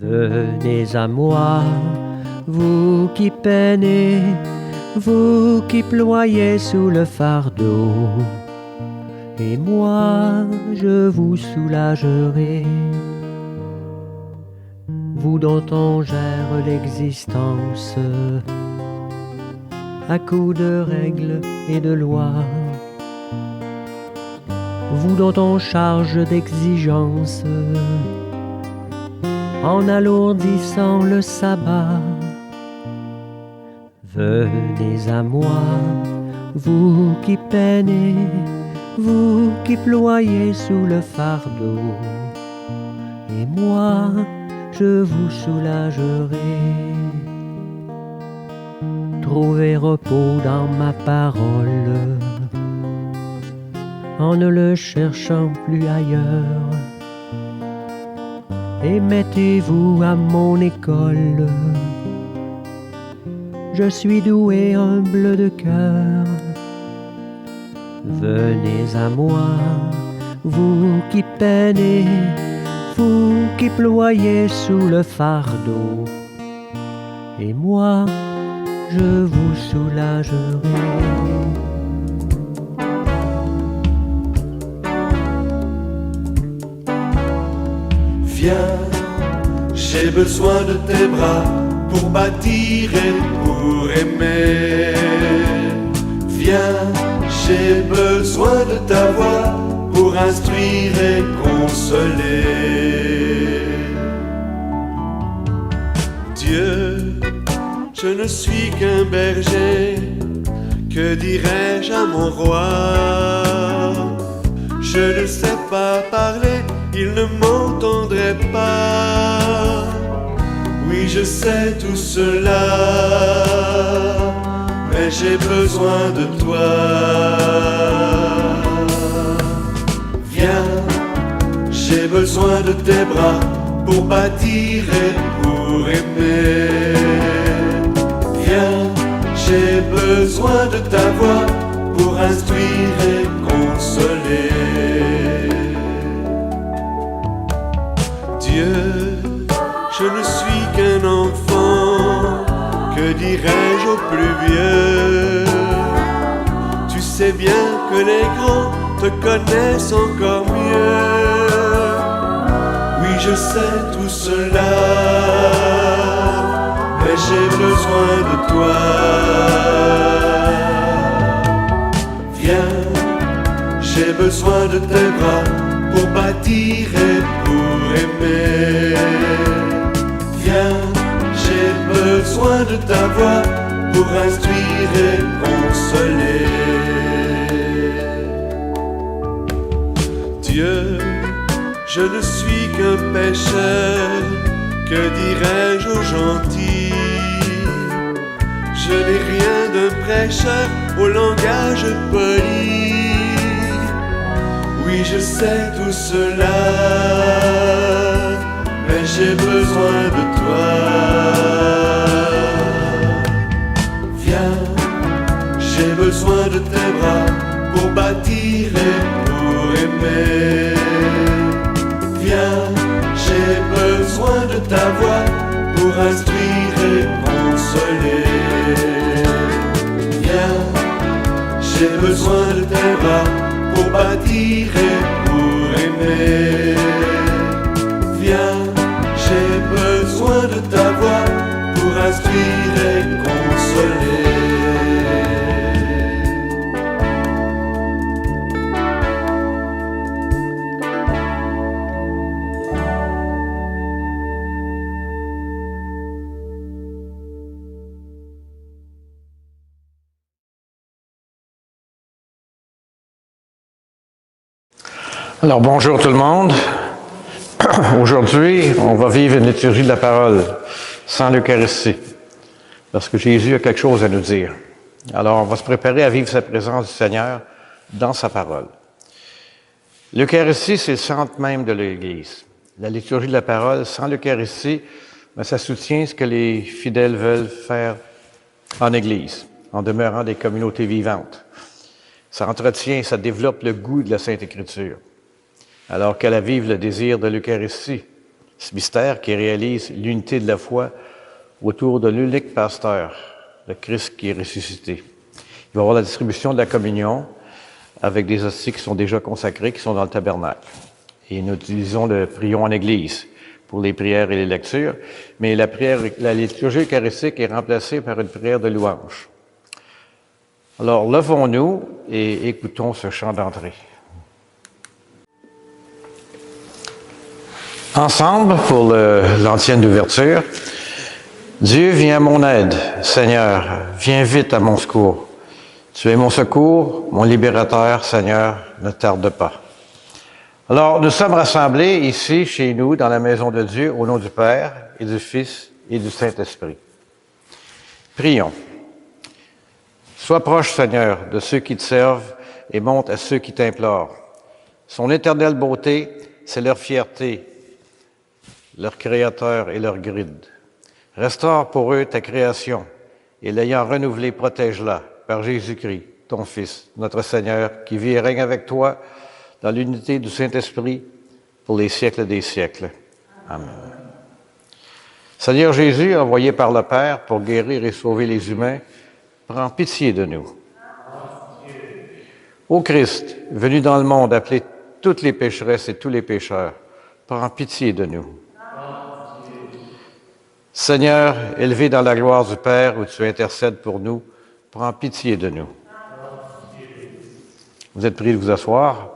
Venez à moi, vous qui peinez, vous qui ployez sous le fardeau, et moi je vous soulagerai. Vous dont on gère l'existence à coups de règles et de lois, vous dont on charge d'exigences en alourdissant le sabbat. Venez à moi, vous qui peinez, vous qui ployez sous le fardeau, et moi je vous soulagerai. Trouvez repos dans ma parole, en ne le cherchant plus ailleurs, et mettez-vous à mon école. Je suis doué, humble de cœur. Venez à moi, vous qui peinez, vous qui ployez sous le fardeau, et moi je vous soulagerai. Viens, j'ai besoin de tes bras pour bâtir et pour aimer. Viens, j'ai besoin de ta voix pour instruire et consoler. Dieu, je ne suis qu'un berger, que dirais-je à mon roi? Je ne sais pas parler, il ne m'entendrait pas. Oui, je sais tout cela, mais j'ai besoin de toi. Viens, j'ai besoin de tes bras pour bâtir et pour aimer. Viens, j'ai besoin de ta voix pour instruire et consoler. Dieu, je ne suis qu'un enfant, que dirais-je au plus vieux? Tu sais bien que les grands te connaissent encore mieux. Oui, je sais tout cela, mais j'ai besoin de toi. Viens, j'ai besoin de tes bras pour bâtir et pour aimer. Viens, j'ai besoin de ta voix pour instruire et consoler. Dieu, je ne suis qu'un pécheur, que dirais-je aux gentils? Je n'ai rien d'un prêcheur au langage poli. Oui, je sais tout cela, mais j'ai besoin de toi. Viens, j'ai besoin de tes bras pour bâtir et pour aimer. Viens, j'ai besoin de ta voix pour instruire et consoler. Viens, j'ai besoin de tes bras pour bâtir et pour aimer. Viens, j'ai besoin de ta voix pour instruire et consoler. Alors bonjour tout le monde. Aujourd'hui, on va vivre une liturgie de la parole sans l'Eucharistie, parce que Jésus a quelque chose à nous dire. Alors on va se préparer à vivre sa présence du Seigneur dans sa parole. L'Eucharistie, c'est le centre même de l'Église. La liturgie de la parole, sans l'Eucharistie, ça soutient ce que les fidèles veulent faire en Église, en demeurant des communautés vivantes. Ça entretient, ça développe le goût de la Sainte Écriture, alors qu'elle avive le désir de l'Eucharistie, Ce mystère qui réalise l'unité de la foi autour de l'unique pasteur, le Christ qui est ressuscité. Il va y avoir la distribution de la communion avec des hosties qui sont déjà consacrées, qui sont dans le tabernacle. Et nous utilisons le prions en Église pour les prières et les lectures, mais la liturgie eucharistique est remplacée par une prière de louange. Alors, levons-nous et écoutons ce chant d'entrée. Ensemble, pour l'antienne d'ouverture, Dieu, viens à mon aide, Seigneur, viens vite à mon secours. Tu es mon secours, mon libérateur, Seigneur, ne tarde pas. Alors, nous sommes rassemblés ici, chez nous, dans la maison de Dieu, au nom du Père et du Fils et du Saint-Esprit. Prions. Sois proche, Seigneur, de ceux qui te servent et montre à ceux qui t'implorent. Son éternelle beauté, c'est leur fierté, leur Créateur et leur guide. Restaure pour eux ta création et l'ayant renouvelée, protège-la par Jésus-Christ, ton Fils, notre Seigneur, qui vit et règne avec toi dans l'unité du Saint-Esprit pour les siècles des siècles. Amen. Seigneur Jésus, envoyé par le Père pour guérir et sauver les humains, prends pitié de nous. Ô Christ, venu dans le monde appeler toutes les pécheresses et tous les pécheurs, prends pitié de nous. Seigneur, élevé dans la gloire du Père où tu intercèdes pour nous, prends pitié de nous. Vous êtes priés de vous asseoir.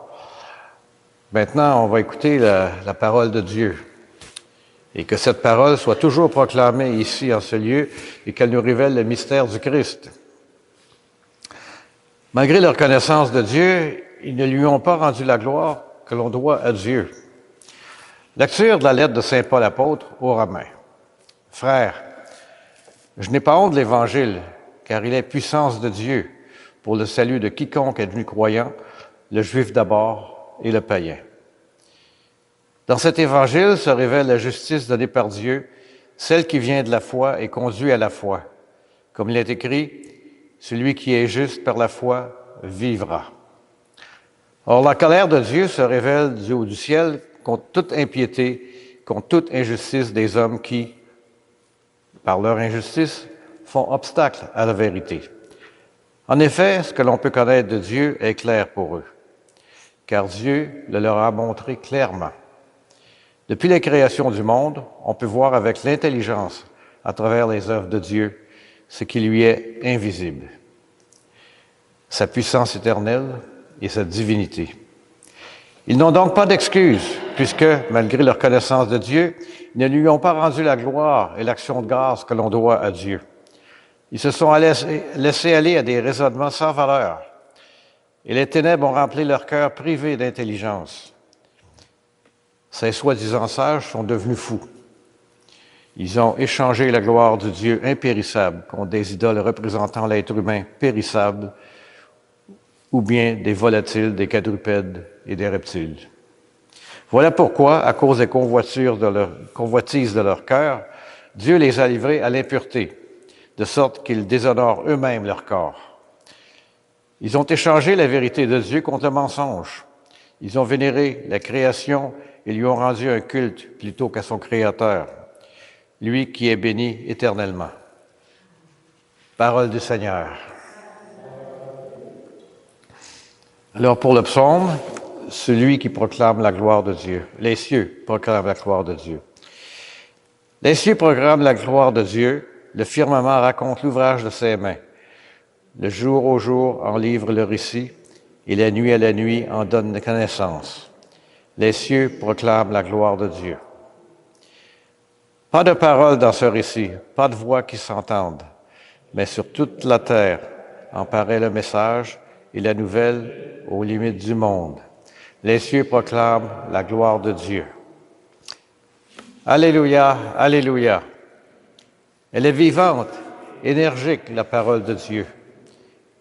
Maintenant, on va écouter la parole de Dieu. Et que cette parole soit toujours proclamée ici, en ce lieu, et qu'elle nous révèle le mystère du Christ. Malgré leur connaissance de Dieu, ils ne lui ont pas rendu la gloire que l'on doit à Dieu. Lecture de la lettre de saint Paul apôtre aux Romains. Frères, je n'ai pas honte de l'Évangile, car il est puissance de Dieu pour le salut de quiconque est devenu croyant, le juif d'abord et le païen. Dans cet Évangile se révèle la justice donnée par Dieu, celle qui vient de la foi et conduit à la foi. Comme il est écrit, celui qui est juste par la foi vivra. Or, la colère de Dieu se révèle du haut du ciel contre toute impiété, contre toute injustice des hommes qui, par leur injustice, font obstacle à la vérité. En effet, ce que l'on peut connaître de Dieu est clair pour eux, car Dieu le leur a montré clairement. Depuis la création du monde, on peut voir avec l'intelligence, à travers les œuvres de Dieu, ce qui lui est invisible. Sa puissance éternelle et sa divinité. Ils n'ont donc pas d'excuse, puisque, malgré leur connaissance de Dieu, ils ne lui ont pas rendu la gloire et l'action de grâce que l'on doit à Dieu. Ils se sont laissés aller à des raisonnements sans valeur, et les ténèbres ont rempli leur cœur privé d'intelligence. Ces soi-disant sages sont devenus fous. Ils ont échangé la gloire du Dieu impérissable contre des idoles représentant l'être humain périssable, ou bien des volatiles, des quadrupèdes et des reptiles. Voilà pourquoi, à cause des convoitises de leur cœur, Dieu les a livrés à l'impureté, de sorte qu'ils déshonorent eux-mêmes leur corps. Ils ont échangé la vérité de Dieu contre le mensonge. Ils ont vénéré la création et lui ont rendu un culte plutôt qu'à son Créateur, lui qui est béni éternellement. Parole du Seigneur. Alors pour le psaume, celui qui proclame la gloire de Dieu. Les cieux proclament la gloire de Dieu. Les cieux proclament la gloire de Dieu. Le firmament raconte l'ouvrage de ses mains. Le jour au jour en livre le récit, et la nuit à la nuit en donne connaissance. Les cieux proclament la gloire de Dieu. Pas de paroles dans ce récit, pas de voix qui s'entendent, mais sur toute la terre en paraît le message et la nouvelle aux limites du monde. Les cieux proclament la gloire de Dieu. Alléluia, alléluia. Elle est vivante, énergique, la parole de Dieu.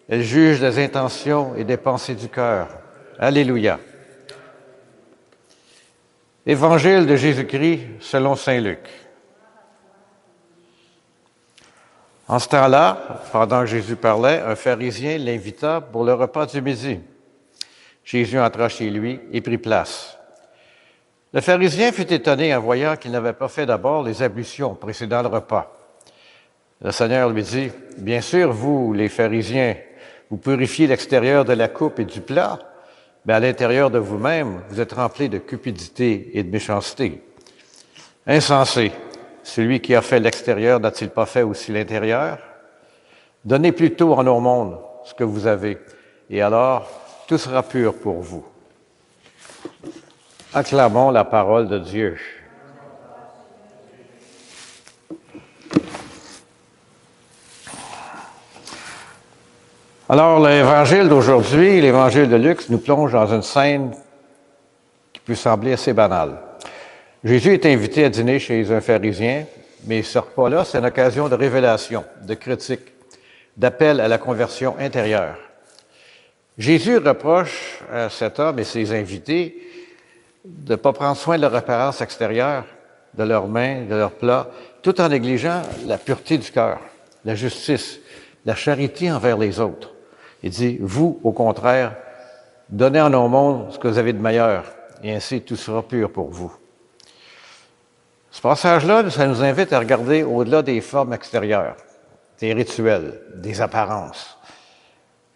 Elle juge des intentions et des pensées du cœur. Alléluia. Évangile de Jésus-Christ selon saint Luc. En ce temps-là, pendant que Jésus parlait, un pharisien l'invita pour le repas du midi. Jésus entra chez lui et prit place. Le pharisien fut étonné en voyant qu'il n'avait pas fait d'abord les ablutions précédant le repas. Le Seigneur lui dit, « Bien sûr, vous, les pharisiens, vous purifiez l'extérieur de la coupe et du plat, mais à l'intérieur de vous-même, vous êtes remplis de cupidité et de méchanceté. Insensé, celui qui a fait l'extérieur n'a-t-il pas fait aussi l'intérieur? Donnez plutôt en aumône ce que vous avez, et alors tout sera pur pour vous. » Acclamons la parole de Dieu. Alors, l'évangile d'aujourd'hui, l'évangile de Luc, nous plonge dans une scène qui peut sembler assez banale. Jésus est invité à dîner chez un pharisien, mais ce repas-là, c'est une occasion de révélation, de critique, d'appel à la conversion intérieure. Jésus reproche à cet homme et ses invités de ne pas prendre soin de leur apparence extérieure, de leurs mains, de leurs plats, tout en négligeant la pureté du cœur, la justice, la charité envers les autres. Il dit, vous, au contraire, donnez en aumône ce que vous avez de meilleur, et ainsi tout sera pur pour vous. Ce passage-là, ça nous invite à regarder au-delà des formes extérieures, des rituels, des apparences.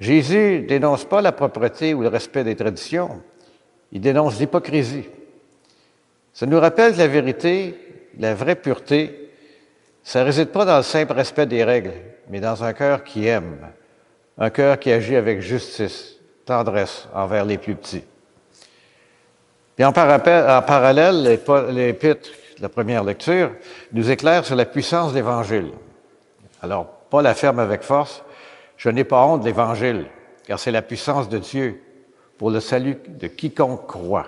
Jésus ne dénonce pas la propreté ou le respect des traditions, il dénonce l'hypocrisie. Ça nous rappelle que la vérité, la vraie pureté, ça ne réside pas dans le simple respect des règles, mais dans un cœur qui aime, un cœur qui agit avec justice, tendresse envers les plus petits. Puis en parallèle, l'épître, la première lecture, nous éclaire sur la puissance de l'Évangile. Alors, Paul affirme avec force, « Je n'ai pas honte de l'Évangile, car c'est la puissance de Dieu pour le salut de quiconque croit. »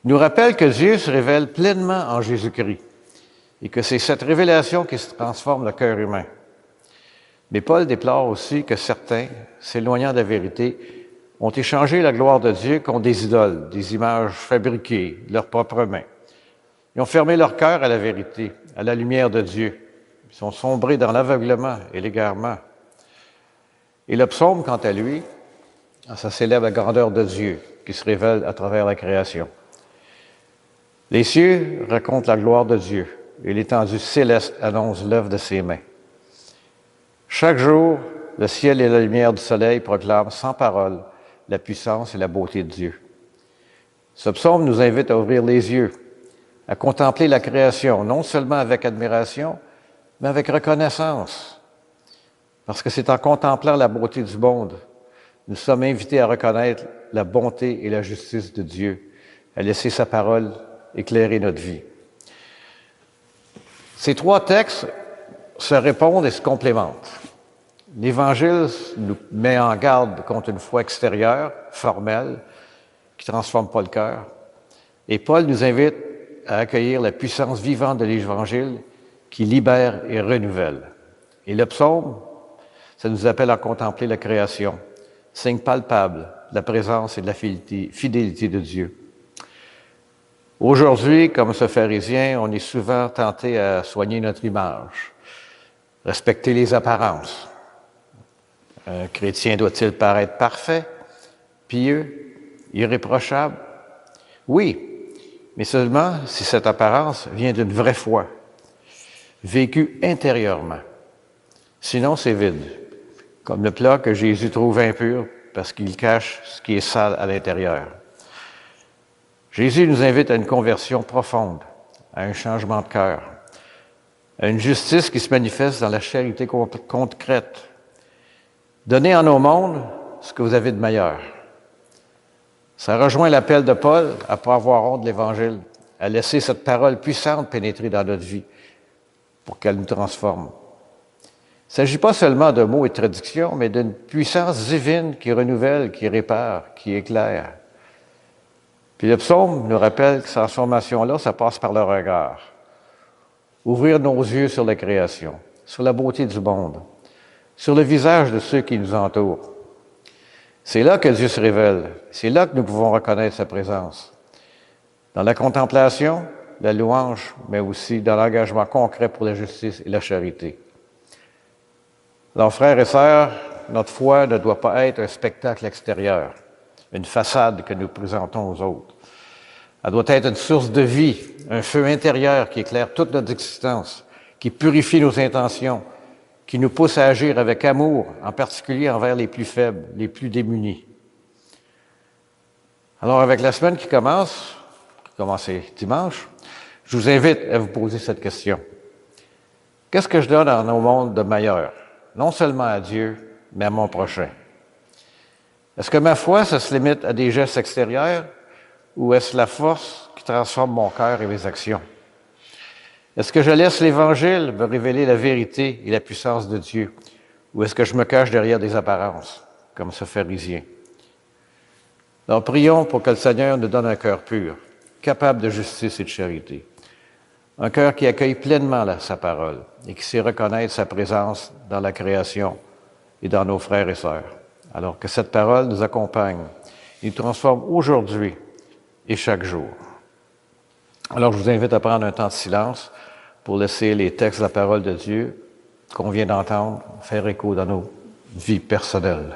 Il nous rappelle que Dieu se révèle pleinement en Jésus-Christ et que c'est cette révélation qui se transforme le cœur humain. Mais Paul déplore aussi que certains, s'éloignant de la vérité, ont échangé la gloire de Dieu contre des idoles, des images fabriquées de leurs propres mains. Ils ont fermé leur cœur à la vérité, à la lumière de Dieu. Ils sont sombrés dans l'aveuglement et l'égarement. Et le psaume, quant à lui, ça célèbre la grandeur de Dieu qui se révèle à travers la création. Les cieux racontent la gloire de Dieu et l'étendue céleste annonce l'œuvre de ses mains. Chaque jour, le ciel et la lumière du soleil proclament sans parole la puissance et la beauté de Dieu. Ce psaume nous invite à ouvrir les yeux, à contempler la création, non seulement avec admiration, mais avec reconnaissance. Parce que c'est en contemplant la beauté du monde, nous sommes invités à reconnaître la bonté et la justice de Dieu, à laisser sa parole éclairer notre vie. Ces trois textes se répondent et se complémentent. L'Évangile nous met en garde contre une foi extérieure, formelle, qui ne transforme pas le cœur. Et Paul nous invite à accueillir la puissance vivante de l'Évangile qui libère et renouvelle. Et le psaume, ça nous appelle à contempler la création, signe palpable de la présence et de la fidélité de Dieu. Aujourd'hui, comme ce pharisien, on est souvent tenté à soigner notre image, respecter les apparences. Un chrétien doit-il paraître parfait, pieux, irréprochable? Oui, mais seulement si cette apparence vient d'une vraie foi, vécue intérieurement. Sinon, c'est vide, comme le plat que Jésus trouve impur parce qu'il cache ce qui est sale à l'intérieur. Jésus nous invite à une conversion profonde, à un changement de cœur, à une justice qui se manifeste dans la charité concrète. Donnez en aumône ce que vous avez de meilleur. Ça rejoint l'appel de Paul à ne pas avoir honte de l'Évangile, à laisser cette parole puissante pénétrer dans notre vie pour qu'elle nous transforme. Il ne s'agit pas seulement de mots et de traductions, mais d'une puissance divine qui renouvelle, qui répare, qui éclaire. Puis le psaume nous rappelle que cette transformation-là, ça passe par le regard. Ouvrir nos yeux sur la création, sur la beauté du monde, sur le visage de ceux qui nous entourent. C'est là que Dieu se révèle. C'est là que nous pouvons reconnaître sa présence. Dans la contemplation, la louange, mais aussi dans l'engagement concret pour la justice et la charité. Alors, frères et sœurs, notre foi ne doit pas être un spectacle extérieur, une façade que nous présentons aux autres. Elle doit être une source de vie, un feu intérieur qui éclaire toute notre existence, qui purifie nos intentions, qui nous pousse à agir avec amour, en particulier envers les plus faibles, les plus démunis. Alors, avec la semaine qui commence dimanche, je vous invite à vous poser cette question. Qu'est-ce que je donne au monde de meilleur? Non seulement à Dieu, mais à mon prochain. Est-ce que ma foi, ça se limite à des gestes extérieurs ou est-ce la force qui transforme mon cœur et mes actions? Est-ce que je laisse l'Évangile me révéler la vérité et la puissance de Dieu ou est-ce que je me cache derrière des apparences, comme ce pharisien? Alors prions pour que le Seigneur nous donne un cœur pur, capable de justice et de charité. Un cœur qui accueille pleinement sa parole et qui sait reconnaître sa présence dans la création et dans nos frères et sœurs. Alors que cette parole nous accompagne et nous transforme aujourd'hui et chaque jour. Alors je vous invite à prendre un temps de silence pour laisser les textes de la parole de Dieu qu'on vient d'entendre faire écho dans nos vies personnelles.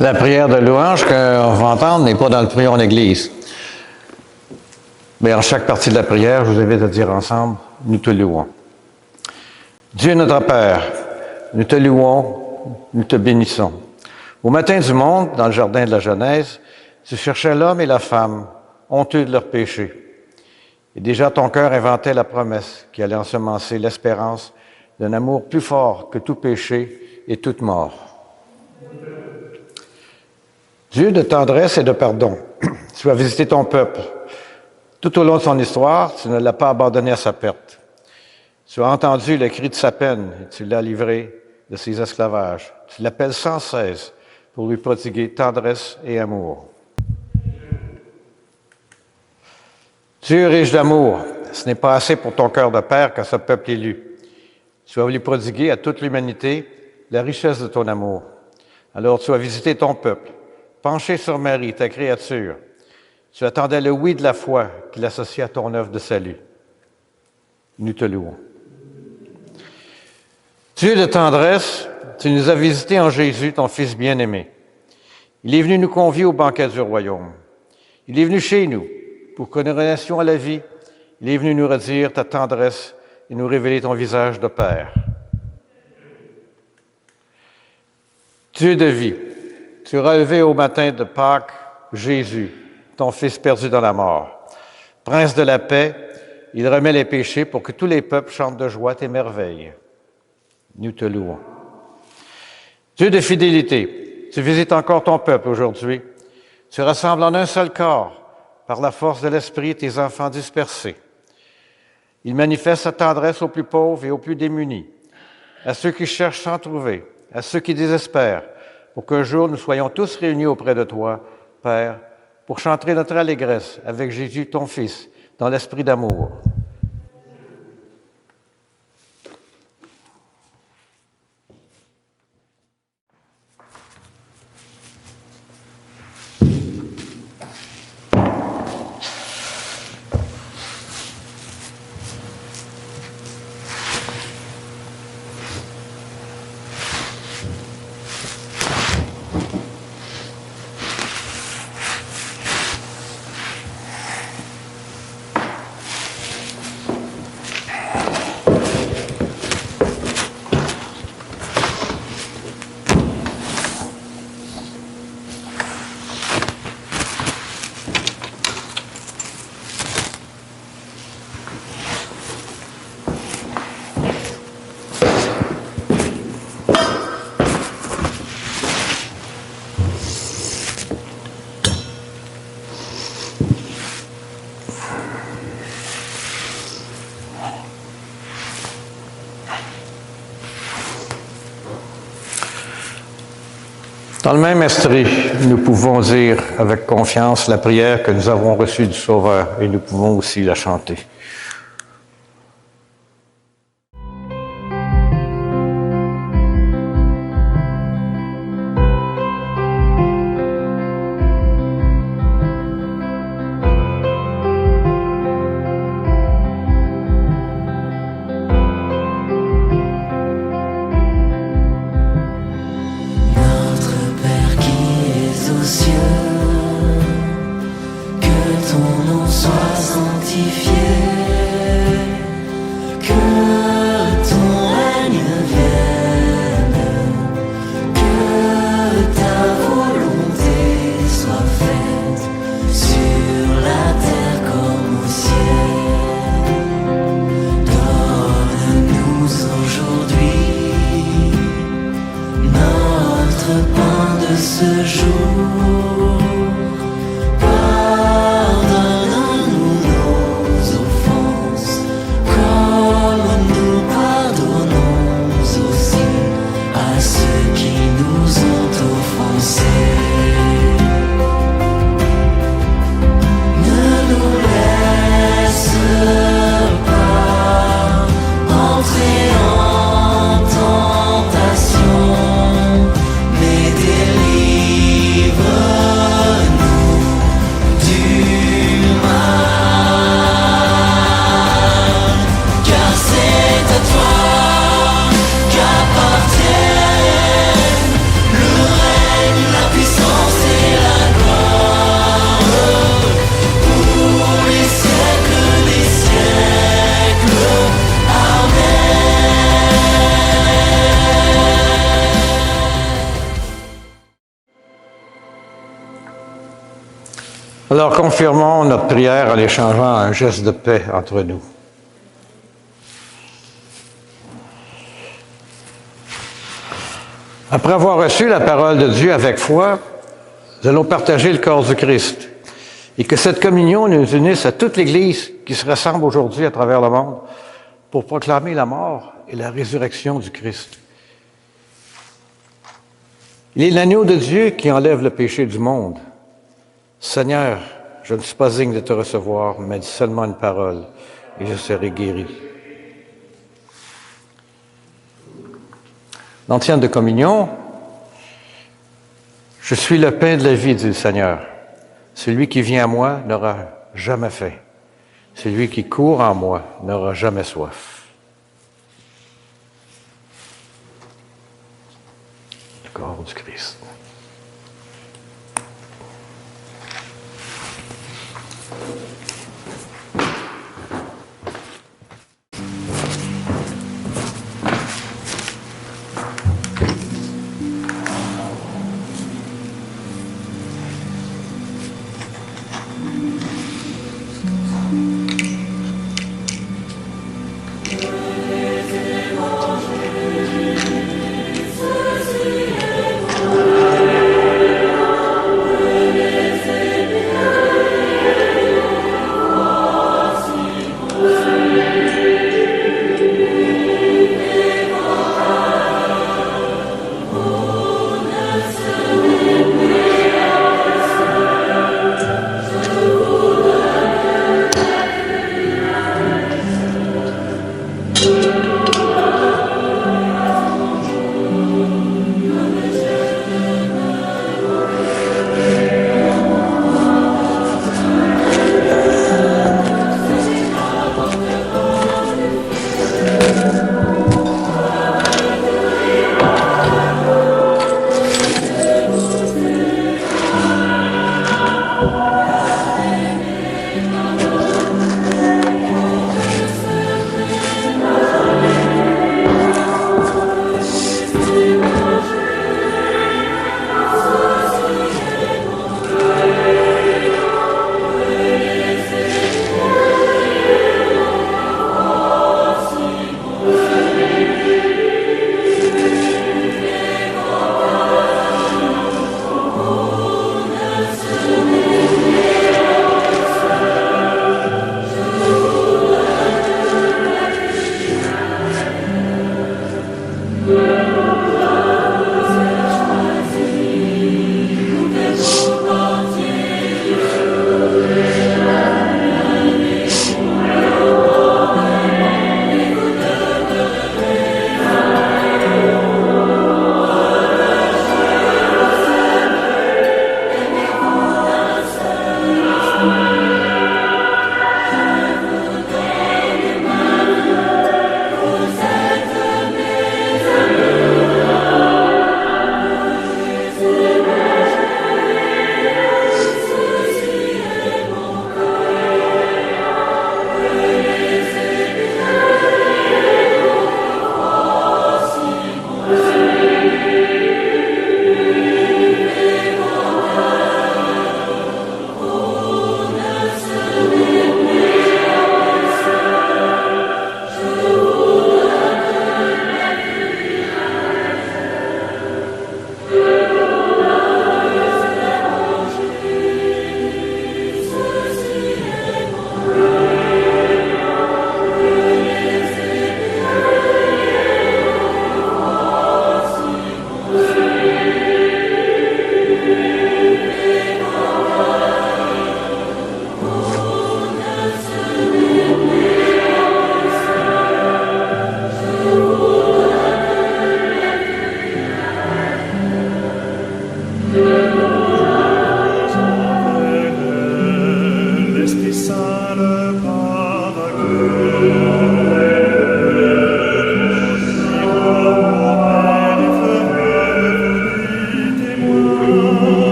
La prière de louange qu'on va entendre n'est pas dans le prion en Église. Mais en chaque partie de la prière, je vous invite à dire ensemble, nous te louons. Dieu notre Père, nous te louons, nous te bénissons. Au matin du monde, dans le jardin de la Genèse, tu cherchais l'homme et la femme, honteux de leurs péchés. Et déjà ton cœur inventait la promesse qui allait ensemencer l'espérance d'un amour plus fort que tout péché et toute mort. Dieu de tendresse et de pardon, tu as visité ton peuple. Tout au long de son histoire, tu ne l'as pas abandonné à sa perte. Tu as entendu le cri de sa peine et tu l'as livré de ses esclavages. Tu l'appelles sans cesse pour lui prodiguer tendresse et amour. Dieu riche d'amour, ce n'est pas assez pour ton cœur de père qu'à ce peuple élu. Tu as voulu prodiguer à toute l'humanité la richesse de ton amour. Alors tu as visité ton peuple, penché sur Marie, ta créature. Tu attendais le oui de la foi qu'il associe à ton œuvre de salut. Nous te louons. Dieu de tendresse, tu nous as visités en Jésus, ton Fils bien-aimé. Il est venu nous convier au banquet du royaume. Il est venu chez nous pour que nous renassions à la vie. Il est venu nous redire ta tendresse et nous révéler ton visage de Père. Dieu de vie, tu as relevé au matin de Pâques Jésus, ton Fils perdu dans la mort. Prince de la paix, il remet les péchés pour que tous les peuples chantent de joie tes merveilles. Nous te louons. Dieu de fidélité, tu visites encore ton peuple aujourd'hui. Tu rassembles en un seul corps, par la force de l'Esprit, tes enfants dispersés. Il manifeste sa tendresse aux plus pauvres et aux plus démunis, à ceux qui cherchent sans trouver, à ceux qui désespèrent, pour qu'un jour nous soyons tous réunis auprès de toi, Père, pour chanter notre allégresse avec Jésus, ton Fils, dans l'esprit d'amour. Dans le même esprit, nous pouvons dire avec confiance la prière que nous avons reçue du Sauveur et nous pouvons aussi la chanter. Soit sanctifié. Alors confirmons notre prière en échangeant un geste de paix entre nous. Après avoir reçu la parole de Dieu avec foi, nous allons partager le corps du Christ. Et que cette communion nous unisse à toute l'Église qui se rassemble aujourd'hui à travers le monde pour proclamer la mort et la résurrection du Christ. Il est l'agneau de Dieu qui enlève le péché du monde. Seigneur, je ne suis pas digne de te recevoir, mais dis seulement une parole et je serai guéri. L'antienne de communion, je suis le pain de la vie, dit le Seigneur. Celui qui vient à moi n'aura jamais faim. Celui qui court en moi n'aura jamais soif. Le corps du Christ.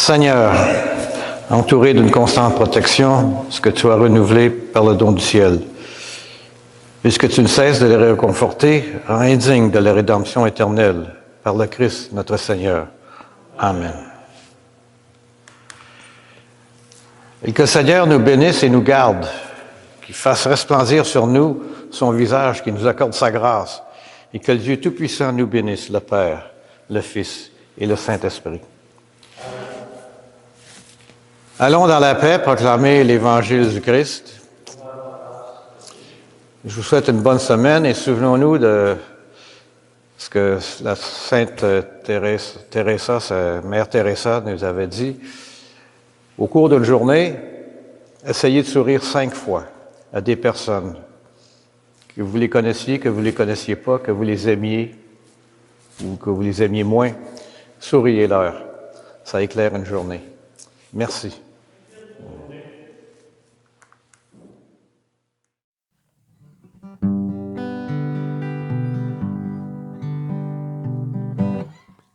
Seigneur, entouré d'une constante protection, ce que tu as renouvelé par le don du ciel. Puisque tu ne cesses de les réconforter, rends indignes de la rédemption éternelle par le Christ, notre Seigneur. Amen. Et que le Seigneur nous bénisse et nous garde, qu'il fasse resplendir sur nous son visage, qu'il nous accorde sa grâce, et que le Dieu Tout-Puissant nous bénisse, le Père, le Fils et le Saint-Esprit. Allons dans la paix proclamer l'Évangile du Christ. Je vous souhaite une bonne semaine et souvenons-nous de ce que la Sainte Teresa, sa Mère Teresa nous avait dit. Au cours d'une journée, essayez de sourire 5 fois à des personnes, que vous les connaissiez, que vous ne les connaissiez pas, que vous les aimiez ou que vous les aimiez moins. Souriez-leur. Ça éclaire une journée. Merci.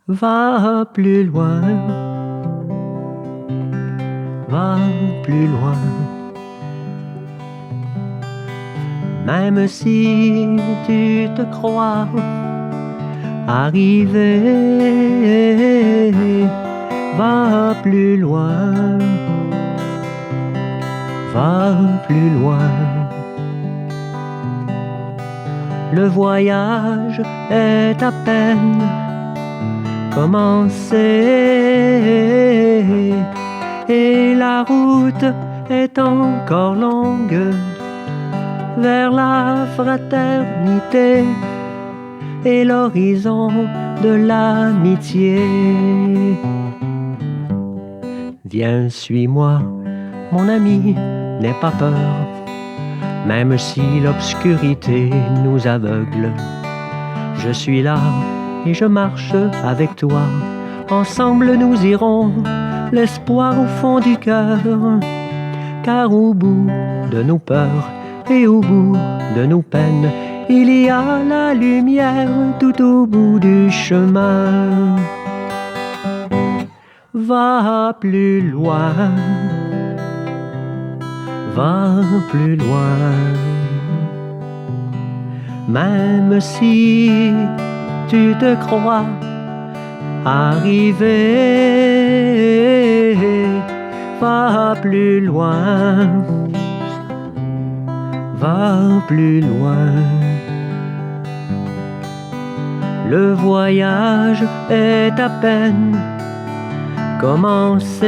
Va plus loin, va plus loin. Même si tu te crois arrivé, va plus loin, va plus loin. Le voyage est à peine commencé et la route est encore longue vers la fraternité et l'horizon de l'amitié. Viens, suis-moi, mon ami, n'aie pas peur, même si l'obscurité nous aveugle. Je suis là et je marche avec toi. Ensemble nous irons, l'espoir au fond du cœur. Car au bout de nos peurs et au bout de nos peines, il y a la lumière tout au bout du chemin. Va plus loin, va plus loin. Même si tu te crois arrivé, va plus loin, va plus loin. Le voyage est à peine commencé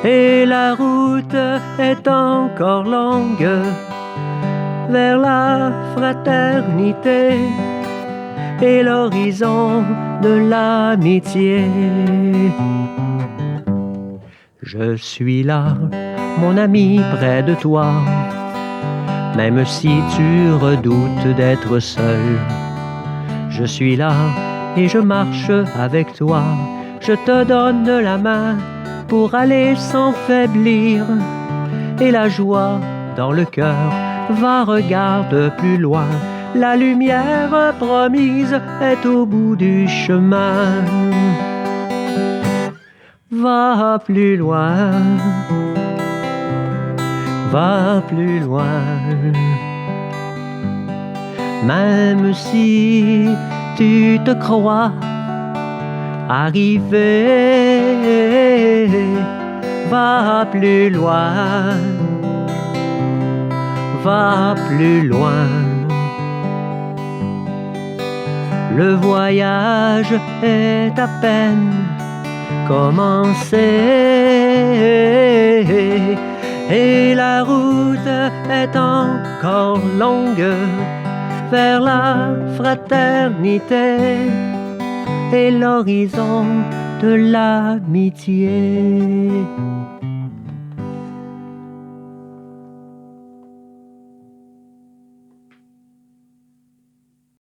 et la route est encore longue vers la fraternité et l'horizon de l'amitié. Je suis là, mon ami, près de toi, même si tu redoutes d'être seul. Je suis là et je marche avec toi. Je te donne la main pour aller sans faiblir. Et la joie dans le cœur, va, regarde plus loin. La lumière promise est au bout du chemin. Va plus loin, va plus loin. Même si tu te crois arrivé, va plus loin, va plus loin. Le voyage est à peine commencé et la route est encore longue vers la fraternité et l'horizon de l'amitié.